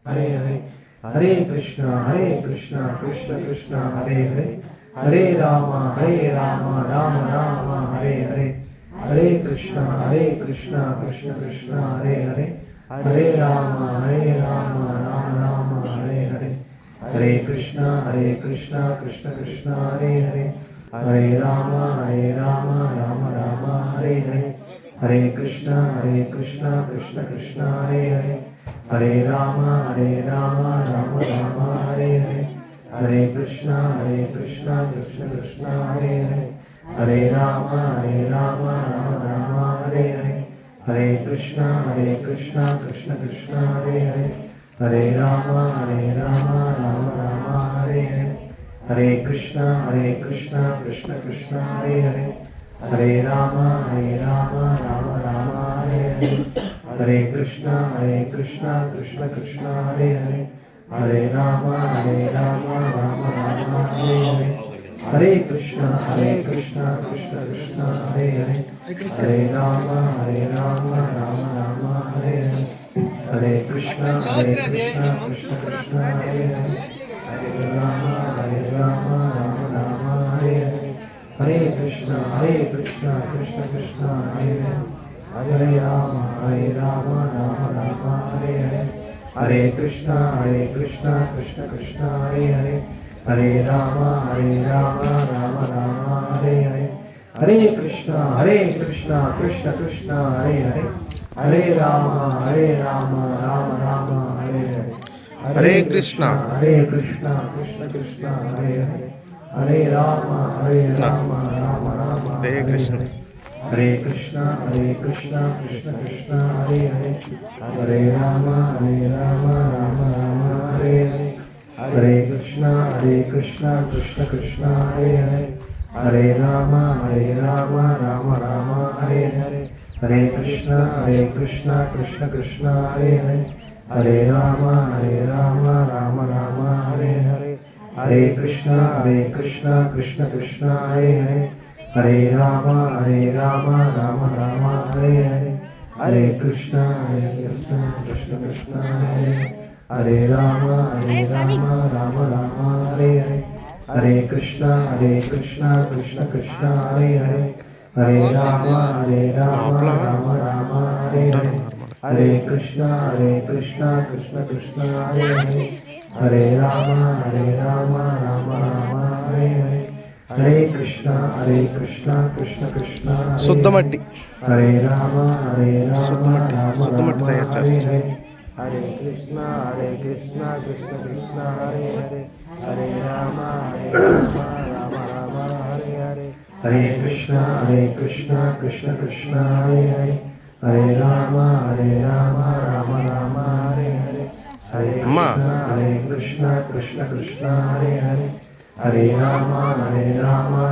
हरे हरे, हरे कृष्णा कृष्ण कृष्ण हरे हरे, हरे राम राम राम हरे हरे, हरे कृष्ण कृष्ण कृष्ण हरे हरे, हरे राम राम राम हरे हरे, हरे कृष्ण कृष्ण कृष्ण हरे हरे, हरे राम राम राम हरे हरे, हरे कृष्ण कृष्ण कृष्ण हरे हरे, हरे राम राम राम हरे हरे, हरे कृष्ण कृष्ण कृष्ण हरे हरे, हरे राम राम राम हरे हरे, हरे कृष्ण कृष्ण कृष्ण हरे हरे, हरे राम राम राम हरे हरे, हरे कृष्ण कृष्ण कृष्ण हरे हरे, हरे राम राम हरे हरे, हरे कृष्ण कृष्ण कृष्ण हरे हरे, हरे राम राम हरे हरे, हरे कृष्ण कृष्ण कृष्ण हरे हरे, हरे राम राम हरे हरे, हरे कृष्ण कृष्ण कृष्ण हरे हरे, हरे राम राम हरे हरे, हरे कृष्ण कृष्ण कृष्ण हरे हरे, हरे राम राम हरे हरे, हरे कृष्ण कृष्ण कृष्ण हरे हरे, हरे राम राम हरे हरे, हरे कृष्ण कृष्ण कृष्ण हरे हरे, हरे राम राम हरे हरे, हरे हरे कृष्ण कृष्णा कृष्ण कृष्ण हरे हरे, हरे राम राम हरे हरे कृष्ण हरे, हरे कृष्ण कृष्ण कृष्ण हरे हरे, हरे राम राम हरे हरे, हरे कृष्ण कृष्ण कृष्ण हरे हरे, हरे राम राम हरे हरे, हरे कृष्ण कृष्ण कृष्ण हरे हरे, हरे राम राम हरे हरे, हरे कृष्ण कृष्ण कृष्ण हरे हरे, हरे राम राम हरे हरे, हरे कृष्ण कृष्ण कृष्ण हरे हरे, हरे राम राम हरे हरे, हरे कृष्ण कृष्ण कृष्ण हरे हरे, हरे राम లోపల राम हरे ఉంటారు हरे, నార్మల్. हरे कृष्ण कृष्ण कृष्ण हरे हरे, हरे राम राम हरे हरे, हरे कृष्ण कृष्ण कृष्ण हरे हरे, శుద్ధమట్టి हरे राम శుద్ధమట్టి శుద్ధమట్టి राम తయారు हरे చేస్తారు. हरे, हरे कृष्ण कृष्ण कृष्ण हरे हरे, हरे राम राम हरे हरे, हरे कृष्ण कृष्ण कृष्ण हरे हरे, हरे राम राम हरे हरे, हरे అమ్మా कृष्ण कृष्ण कृष्ण हरे हरे, हरे राम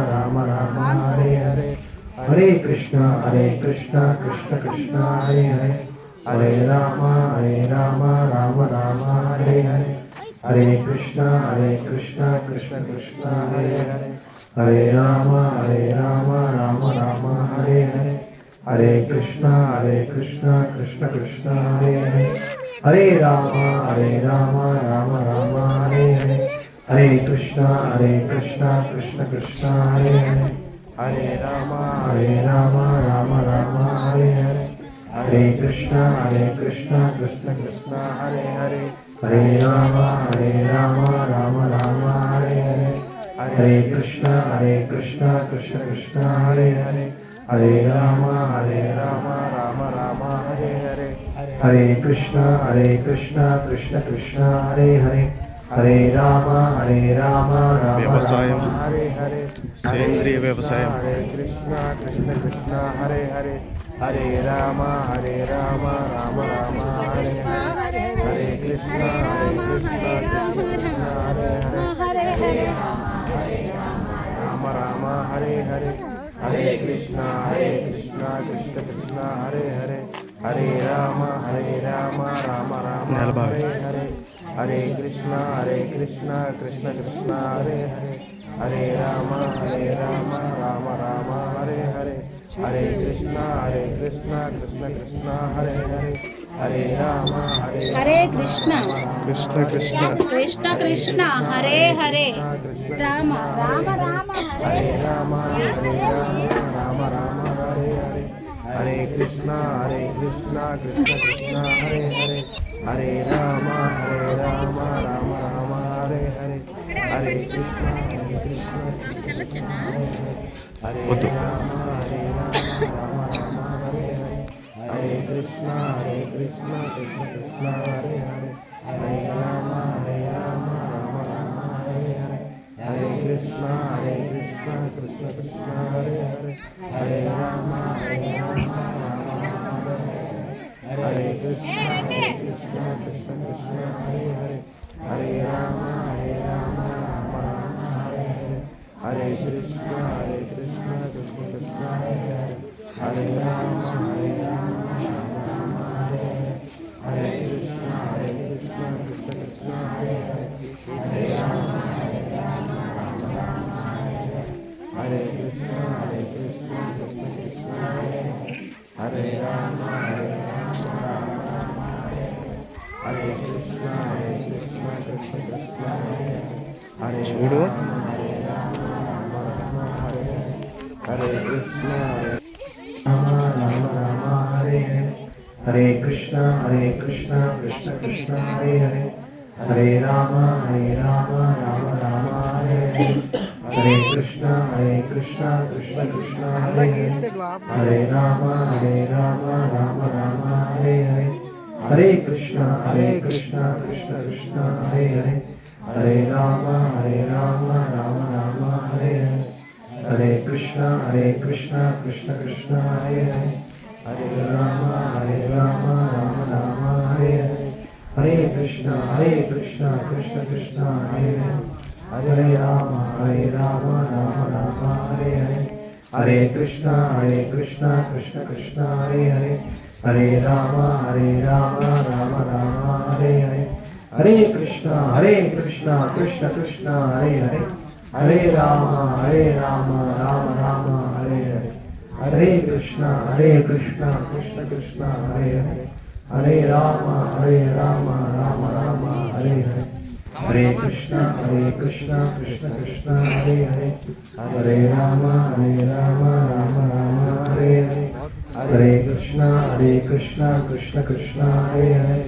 राम हरे हरे, हरे कृष्ण कृष्ण कृष्ण हरे हरे, हरे राम राम हरे हरे, हरे कृष्ण कृष्ण कृष्ण हरे हरे, हरे राम राम हरे हरे, हरे कृष्ण कृष्ण कृष्ण हरे हरे, हरे राम राम हरे हरे, हरे कृष्ण कृष्ण कृष्ण हरे हरे, हरे राम राम हरे हरे, हरे कृष्ण कृष्ण कृष्ण हरे हरे, हरे राम राम हरे हरे, हरे कृष्ण कृष्ण कृष्ण हरे हरे, हरे राम राम हरे हरे, हरे कृष्ण कृष्ण कृष्ण हरे हरे, हरे राम राम వ్యవసాయం हरे हरे, हरे సేంద్రియ कृष्ण వ్యవసాయం कृष्ण कृष्ण हरे हरे, हरे राम राम राम हरे हरे, हरे कृष्ण कृष्ण कृष्ण हरे हरे, हरे राम राम हरे हरे, हरे कृष्ण कृष्ण कृष्ण हरे हरे, हरे राम राम राम నేల బాగా हरे हरे, हरे कृष्णा कृष्ण कृष्ण हरे हरे हरे राम राम राम हरे हरे हरे कृष्णा कृष्ण कृष्ण हरे हरे हरे राम हरे कृष्णा कृष्ण कृष्ण कृष्ण कृष्ण हरे हरे राम राम राम हरे राम राम राम हरे हरे हरे कृष्णा कृष्ण कृष्ण हरे हरे हरे राम राम राम हरे हरे हरे कृष्णा कृष्ण हरे వద్దు राम राम राम हरे हरे हरे कृष्णा कृष्ण कृष्ण हरे हरे हरे राम राम राम हरे हरे हरे कृष्णा कृष्ण कृष्ण हरे हरे हरे राम राम राम हरे कृष्णा कृष्ण कृष्ण हरे हरे हरे राम राम राम हरे हरे हरे कृष्णा कृष्ण कृष्ण हरे हरे हरे राम राम हरे हरे हरे कृष्णा कृष्ण कृष्ण हरे हरे हरे राम राम हरे कृष्णा कृष्ण कृष्ण हरे हरे राम राम हरे कृष्णा कृष्ण कृष्ण हरे हरे చూడు हरे कृष्णा राम राम हरे हरे कृष्णा कृष्ण कृष्ण हरे हरे हरे राम राम राम हरे हरे कृष्णा कृष्ण कृष्ण हरे हरे राम राम राम हरे हरे हरे कृष्णा कृष्ण कृष्ण हरे हरे हरे राम राम राम हरे हरे हरे कृष्णा कृष्ण कृष्ण हरे हरे हरे राम राम राम हरे हरे हरे कृष्णा कृष्ण कृष्ण हरे हरे हरे राम राम राम हरे हरे हरे कृष्णा कृष्ण कृष्ण हरे हरे हरे राम राम राम हरे हरे हरे कृष्णा कृष्ण कृष्ण हरे हरे हरे राम राम राम हरे हरे हरे कृष्णा कृष्ण कृष्ण हरे हरे हरे राम राम राम हरे हरे हरे कृष्णा कृष्ण कृष्ण हरे हरे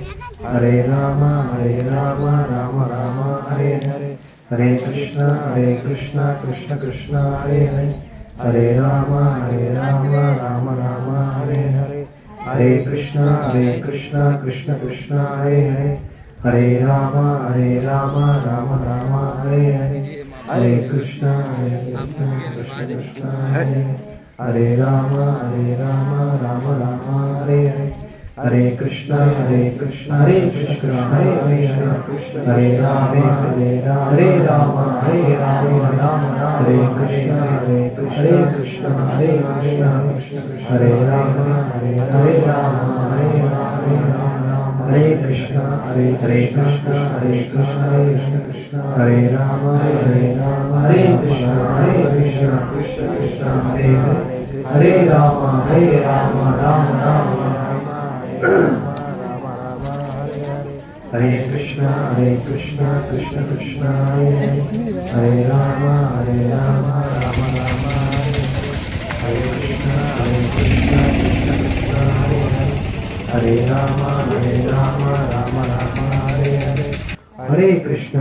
हरे राम राम राम हरे हरे हरे कृष्णा कृष्ण कृष्ण हरे हरे हरे राम राम राम हरे हरे हरे कृष्णा कृष्ण कृष्ण हरे हरे हरे राम राम राम हरे हरे हरे कृष्णा कृष्ण कृष्ण हरे हरे हरे राम राम राम हरे हरे हरे कृष्णा कृष्ण कृष्ण हरे हरे राम राम राम हरे हरे हरे कृष्णा हरे कृष्ण हरे हरे हरे राम राम हरे कृष्ण हरे कृष्ण हरे राम हरे कृष्ण हरे कृष्ण हरे कृष्ण हरे राम हरे कृष्ण कृष्ण हरे हरे राम राम हरे कृष्ण कृष्ण कृष्ण हरे हरे राम राम राम हरे कृष्ण कृष्ण कृष्ण हरे हरे राम राम राम हरे हरे हरे कृष्ण